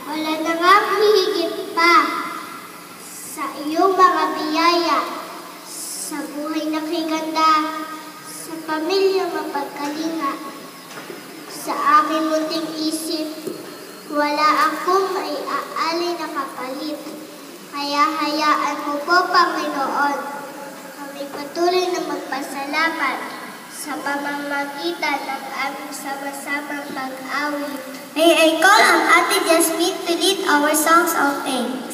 Wala na nga hihigit pa sa iyong mga biyaya, sa buhay na kiganda, sa pamilya mapagkalinga. Sa aking munting isip, wala akong maiaalay na kapalit. Kaya hayaan mo po, Panginoon, kami patuloy na magpasalamat sa pamamagitan ng aming sama-samang pag-awit. May I call on Ate Jasmine to lead our songs of thanks.